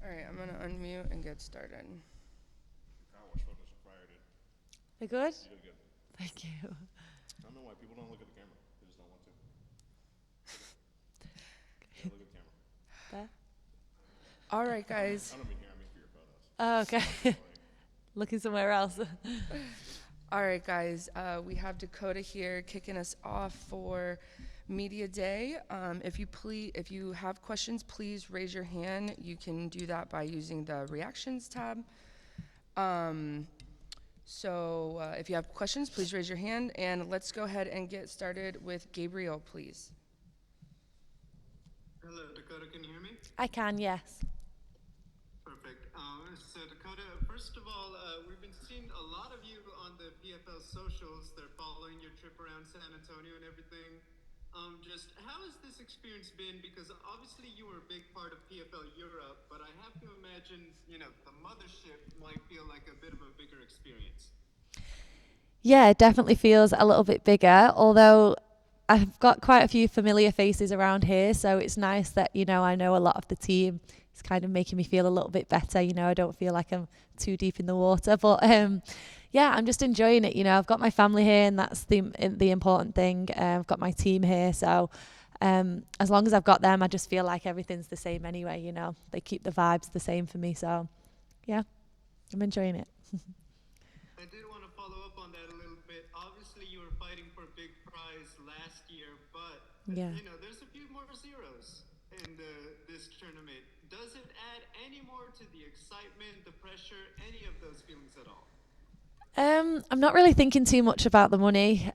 All right, I'm gonna unmute and get started. Car wash photos are fire, dude. They're good? You did good. Thank you. I don't know why people don't look at the camera. They just don't want to. Yeah, look at the camera. There. All right, guys. I don't mean here. I mean for your photos. Oh, It's okay. like, Looking somewhere else. All right, guys. We have Dakota here kicking us off for Media Day. If you have questions, please raise your hand. You can do that by using the reactions tab. If you have questions, please raise your hand, and let's go ahead and get started with Gabriel, please. Hello, Dakota, can you hear me? I can, yes. Perfect. So Dakota, first of all, we've been seeing a lot of you on the PFL socials. They're following your trip around San Antonio and everything. Just how has this experience been? Because obviously you were a big part of PFL Europe, but I have to imagine, the mothership might feel like a bit of a bigger experience. Yeah, it definitely feels a little bit bigger, although I've got quite a few familiar faces around here, so it's nice that, I know a lot of the team. It's kind of making me feel a little bit better, I don't feel like I'm too deep in the water, but yeah, I'm just enjoying it, I've got my family here, and that's the important thing. I've got my team here, so as long as I've got them, I just feel like everything's the same anyway, they keep the vibes the same for me, so yeah, I'm enjoying it. I did want to follow up on that a little bit. Obviously, you were fighting for a big prize last year, but Yeah. there's a few more zeros in this tournament. Does it add any more to the excitement, the pressure, any of those feelings at all? I'm not really thinking too much about the money.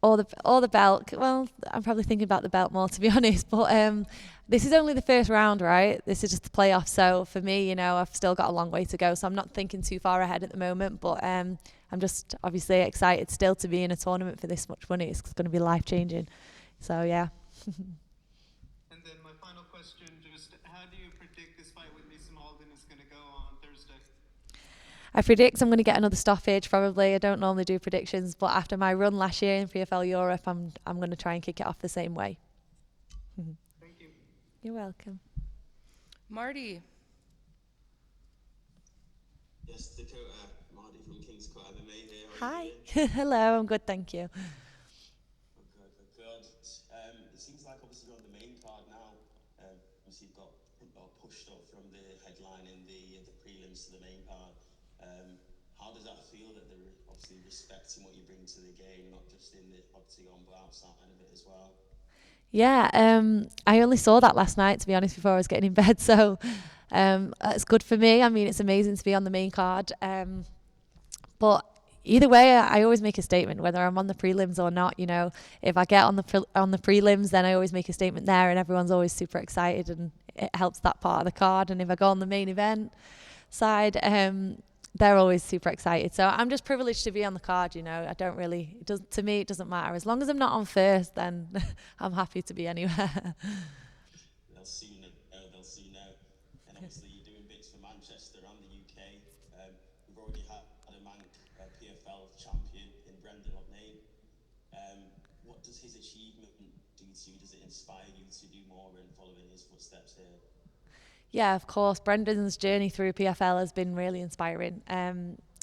Or the belt. Well, I'm probably thinking about the belt more, to be honest. But this is only the first round, right? This is just the playoff. So for me, I've still got a long way to go. So I'm not thinking too far ahead at the moment. But I'm just obviously excited still to be in a tournament for this much money. It's going to be life changing. So yeah. And then my final question, just how do you predict this fight with Lisa Mauldin is going to go on Thursday? I predict I'm going to get another stoppage probably. I don't normally do predictions, but after my run last year in PFL Europe, I'm going to try and kick it off the same way. Thank you. You're welcome. Marty. Yes, Dakota, Marty from King's Court MMA here. How are you Hi. doing? Hello, I'm good, thank you. Good. It seems like obviously you're on the main card now. Obviously you've got pushed up from the headline in the prelims to the main card. How does that feel that they're obviously respecting what you bring to the game, not just in the octagon but outside of it as well? Yeah, I only saw that last night, to be honest, before I was getting in bed. So it's good for me. I mean, it's amazing to be on the main card. But either way, I always make a statement, whether I'm on the prelims or not. If I get on the prelims, then I always make a statement there, and everyone's always super excited, and it helps that part of the card. And if I go on the main event side, they're always super excited. So I'm just privileged to be on the card. I don't really. To me, it doesn't matter as long as I'm not on first. Then I'm happy to be anywhere. They'll see now. They'll see now. And obviously you're doing bits for Manchester and the UK. We've already had a Manc PFL champion in Brendan O'Neill. What does his achievement do to you? Does it inspire you to do more and follow in his footsteps here? Yeah, of course. Brendan's journey through PFL has been really inspiring.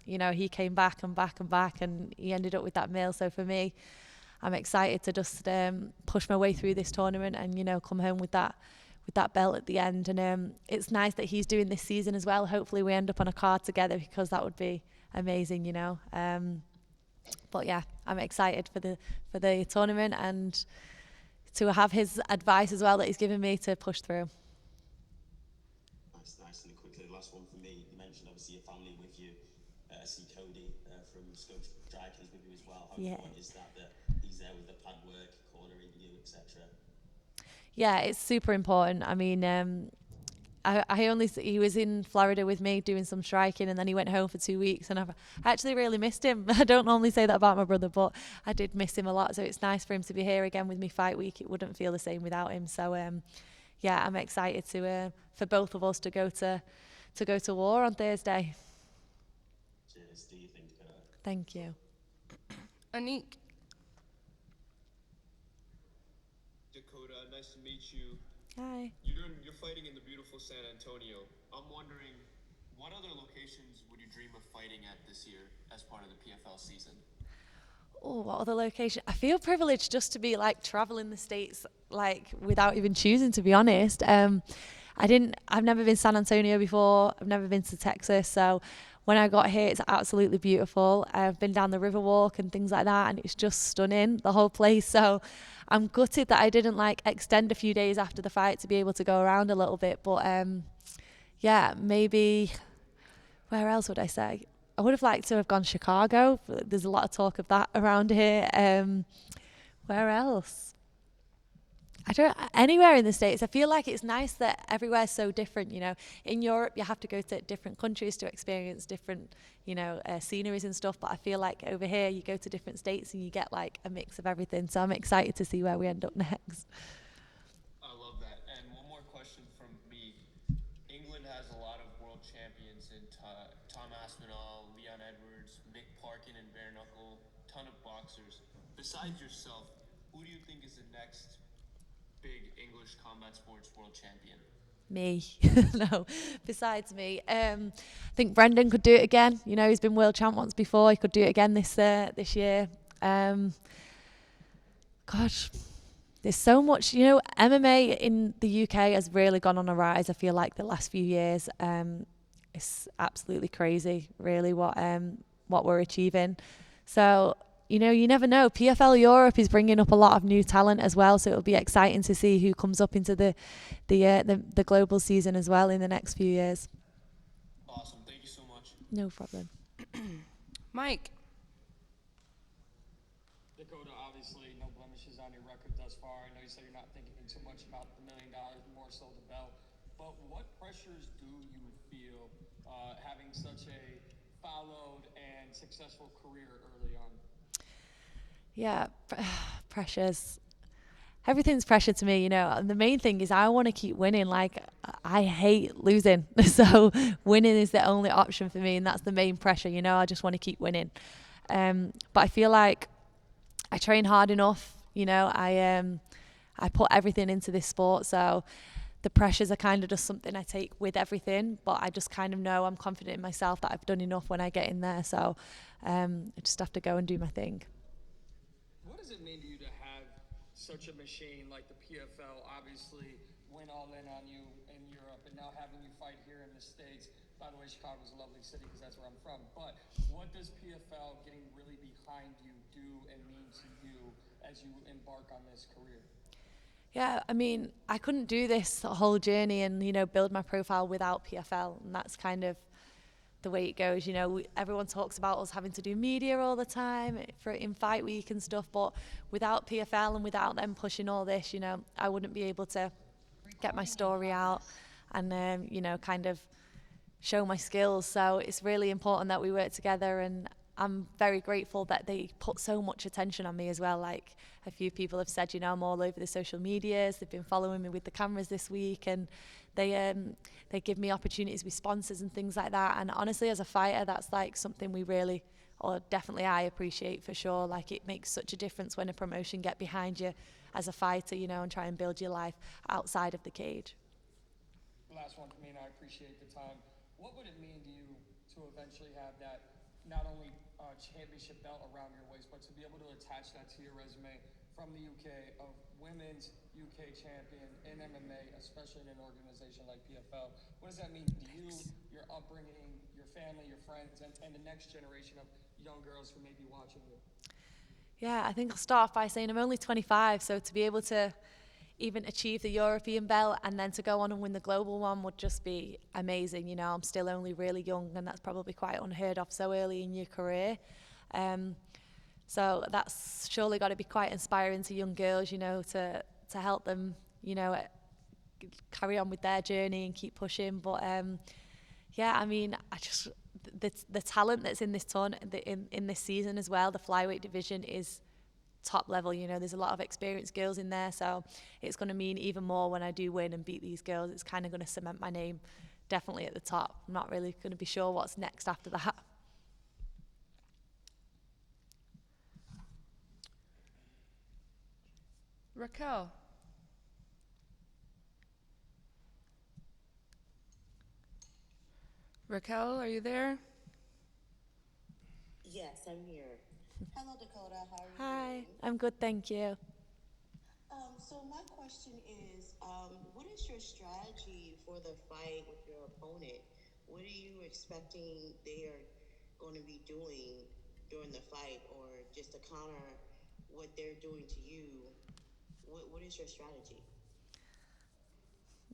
He came back and back and back, and he ended up with that meal. So for me, I'm excited to just push my way through this tournament and come home with that belt at the end. And it's nice that he's doing this season as well. Hopefully, we end up on a card together because that would be amazing. But yeah, I'm excited for the tournament and to have his advice as well that he's given me to push through. Nice. And quickly, the last one for me. You mentioned obviously your family with you. I see Cody from Scope Strikers with you as well. How important is that he's there with the pad work, cornering you, etc.? Yeah, it's super important. I mean, he was in Florida with me doing some striking, and then he went home for 2 weeks, and I've actually really missed him. I don't normally say that about my brother, but I did miss him a lot. So it's nice for him to be here again with me fight week. It wouldn't feel the same without him. So yeah, I'm excited for both of us to go to war on Thursday. Cheers. Do you think? Thank you. Anik. Dakota. Nice to meet you. Hi. You're fighting in the beautiful San Antonio. I'm wondering, what other locations would you dream of fighting at this year as part of the PFL season? Oh, what other location? I feel privileged just to be like traveling the states, like without even choosing, to be honest. I've never been to San Antonio before. I've never been to Texas. So when I got here, it's absolutely beautiful. I've been down the Riverwalk and things like that, and it's just stunning, the whole place. So I'm gutted that I didn't like extend a few days after the fight to be able to go around a little bit. But yeah, maybe where else would I say? I would have liked to have gone Chicago. There's a lot of talk of that around here. Where else? I don't anywhere in the States. I feel like it's nice that everywhere's so different, you know. In Europe you have to go to different countries to experience different, sceneries and stuff, but I feel like over here you go to different states and you get like a mix of everything. So I'm excited to see where we end up next. I love that. And one more question from me. England has a lot of world champions in Tom Aspinall, Leon Edwards, Mick Parkin, and bare knuckle. Ton of boxers. Besides yourself, who do you think is the next big English combat sports world champion? Me. No, besides me. I think Brendan could do it again. You know, he's been world champ once before. He could do it again this year. Gosh, there's so much. You know, MMA in the UK has really gone on a rise. I feel like the last few years, it's absolutely crazy, really, what we're achieving. So, you know, you never know. PFL Europe is bringing up a lot of new talent as well, so it'll be exciting to see who comes up into the global season as well in the next few years. Awesome. Thank you so much. No problem. Mike. Dakota, obviously no blemishes on your record thus far. I know you said you're not thinking too much about the $1 million, more so the belt. But what pressures do you feel having such a followed and successful career early on? Yeah, pressures. Everything's pressure to me, you know. And the main thing is I want to keep winning. Like, I hate losing. So winning is the only option for me, and that's the main pressure, you know. I just want to keep winning. But I feel like I train hard enough, you know. I put everything into this sport, so the pressures are kind of just something I take with everything. But I just kind of know I'm confident in myself that I've done enough when I get in there. So I just have to go and do my thing. What does it mean to you to have such a machine like the PFL obviously went all in on you in Europe, and now having you fight here in the States? By the way, Chicago's a lovely city because that's where I'm from. But what does PFL getting really behind you do and mean to you as you embark on this career? Yeah, I mean, I couldn't do this whole journey and, you know, build my profile without PFL. And that's kind of the way it goes. You know, everyone talks about us having to do media all the time in fight week and stuff. But without PFL and without them pushing all this, you know, I wouldn't be able to get my story out and, you know, kind of show my skills. So it's really important that we work together, and I'm very grateful that they put so much attention on me as well. Like, a few people have said, you know, I'm all over the social medias. They've been following me with the cameras this week, and they give me opportunities with sponsors and things like that. And honestly, as a fighter, that's like something we really, or definitely I appreciate for sure. Like, it makes such a difference when a promotion get behind you as a fighter, you know, and try and build your life outside of the cage. Last one for me, and I appreciate the time. What would it mean to you to eventually have that not only championship belt around your waist, but to be able to attach that to your resume from the UK of women's UK champion in MMA, especially in an organization like PFL? What does that mean to you, your upbringing, your family, your friends, and the next generation of young girls who may be watching you? Yeah, I think I'll start off by saying I'm only 25, so to be able to even achieve the European belt and then to go on and win the global one would just be amazing. You know, I'm still only really young, and that's probably quite unheard of so early in your career. So that's surely got to be quite inspiring to young girls, you know, to help them, you know, carry on with their journey and keep pushing. But yeah, I mean, the talent that's in this in this season as well, the flyweight division is top level. You know, there's a lot of experienced girls in there, so it's going to mean even more when I do win and beat these girls. It's kind of going to cement my name definitely at the top. I'm not really going to be sure what's next after that. Raquel. Raquel, are you there? Yes, I'm here. Hello, Dakota. How are you Hi, doing? I'm good, thank you. So my question is, what is your strategy for the fight with your opponent? What are you expecting they are going to be doing during the fight, or just to counter what they're doing to you? What is your strategy?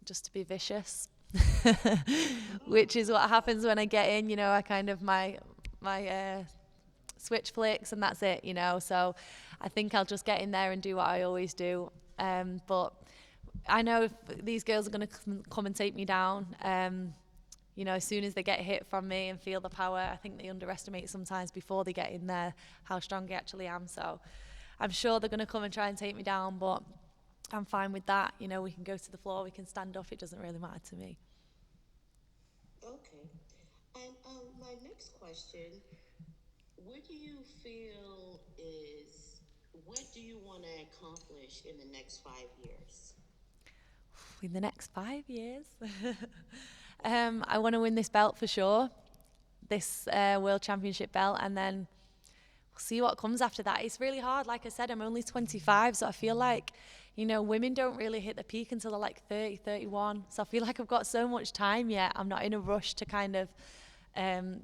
Just to be vicious, which is what happens when I get in. I kind of my switch flicks and that's it. So I think I'll just get in there and do what I always do. But I know if these girls are going to come and take me down. As soon as they get hit from me and feel the power, I think they underestimate sometimes before they get in there how strong I actually am. So I'm sure they're going to come and try and take me down, but I'm fine with that. We can go to the floor, we can stand up. It doesn't really matter to me. Okay. And my next question, what do you feel is, what do you want to accomplish in the next 5 years? In the next 5 years, I want to win this belt for sure, this World Championship belt, and then we'll see what comes after that. It's really hard. Like I said, I'm only 25, so I feel like, women don't really hit the peak until they're like 30, 31. So I feel like I've got so much time yet. I'm not in a rush to kind of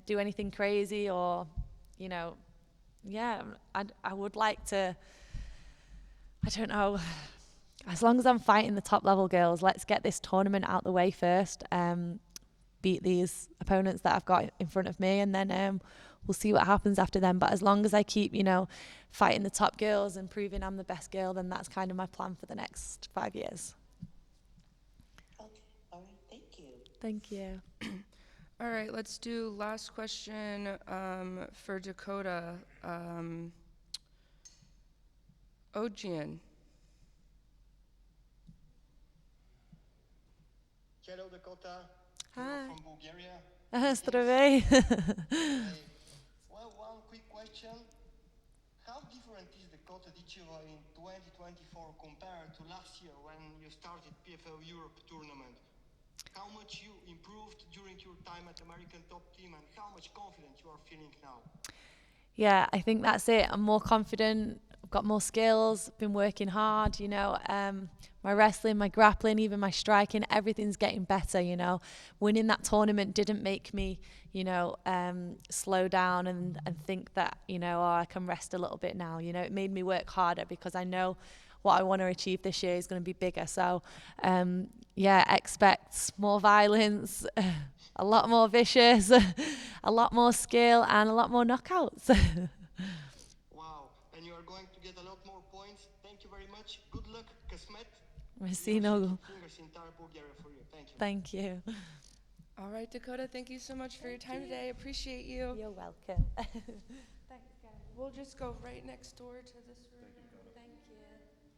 do anything crazy or, I would like to, I don't know, as long as I'm fighting the top level girls, let's get this tournament out the way first. Beat these opponents that I've got in front of me, and then we'll see what happens after them. But as long as I keep, fighting the top girls and proving I'm the best girl, then that's kind of my plan for the next 5 years. Okay. All right. Thank you. Thank you. All right, let's do last question for Dakota. Ojian. Hello, Dakota. Hi. From Bulgaria. Здравей. Hey. Well, one quick question. How different is Dakota Ditcheva in 2024 compared to last year when you started PFL Europe tournament? How much you improved during your time at American Top Team, and how much confidence you are feeling now? Yeah, I think that's it. I'm more confident. I've got more skills. Been working hard. My wrestling, my grappling, even my striking, everything's getting better. Winning that tournament didn't make me, slow down and think that, I can rest a little bit now. It made me work harder because I know what I want to achieve this year is going to be bigger. So, expect more violence, a lot more vicious, a lot more skill, and a lot more knockouts. Wow, and you are going to get a lot more points. Thank you very much. Good luck, Kasmet. Merci, We are no. shaking fingers in entire Bulgaria for you. Thank you. Thank you. All right, Dakota, thank you so much for your time today. Appreciate you. You're welcome. We'll just go right next door to this room.